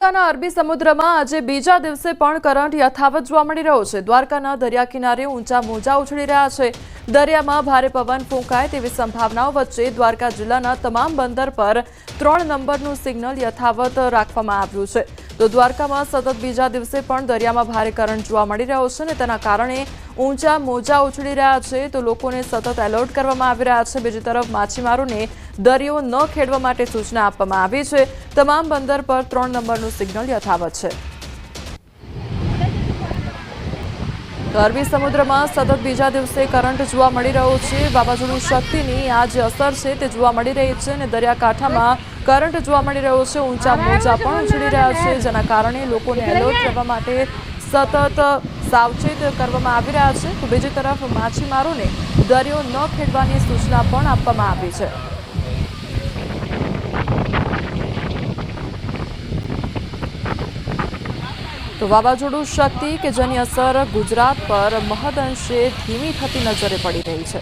દ્વારકાના અરબી સમુદ્રમાં આજે બીજા દિવસે પણ કરંટ યથાવત જોવા મળી રહ્યો છે। દ્વારકાના દરિયા કિનારે ઊંચા મોજા ઉછળી રહ્યા છે। દરિયામાં ભારે પવન ફૂંકાય તેવી સંભાવનાઓ વચ્ચે દ્વારકા જિલ્લાના તમામ બંદર પર 3 નંબરનું સિગ્નલ યથાવત રાખવામાં આવ્યું છે। તો દ્વારકામાં સતત બીજા દિવસે પણ દરિયામાં ભારે કરંટ જોવા મળી રહ્યો છે અને તેના કારણે ઊંચા મોજા ઉછળી રહ્યા છે। તો લોકોને સતત એલર્ટ કરવામાં આવી રહ્યા છે। બીજી તરફ માછીમારોને દરિયો ન ખેડવા માટે સૂચના આપવામાં આવી છે। તમામ બંદર પર 3 નંબરનું સિગ્નલ યથાવત છે। તો અરબી સમુદ્રમાં સતત બીજા દિવસે કરંટ જોવા મળી રહ્યો છે। વાવાઝોડું શક્તિની આ જે અસર છે તે જોવા મળી રહી છે અને દરિયાકાંઠામાં કરંટ જોવા મળી રહ્યો છે। ઊંચા મોજા પણ ઉછળી રહ્યા છે, જેના કારણે લોકોને એલર્ટ રહેવા માટે સતત સાવચેત કરવામાં આવી રહ્યા છે। તો બીજી તરફ માછીમારોને દરિયો ન ખેડવાની સૂચના પણ આપવામાં આવી છે। તો વાવાઝોડું શક્તિ કે જેની અસર ગુજરાત પર મહદઅંશે ધીમી થતી નજરે પડી રહી છે।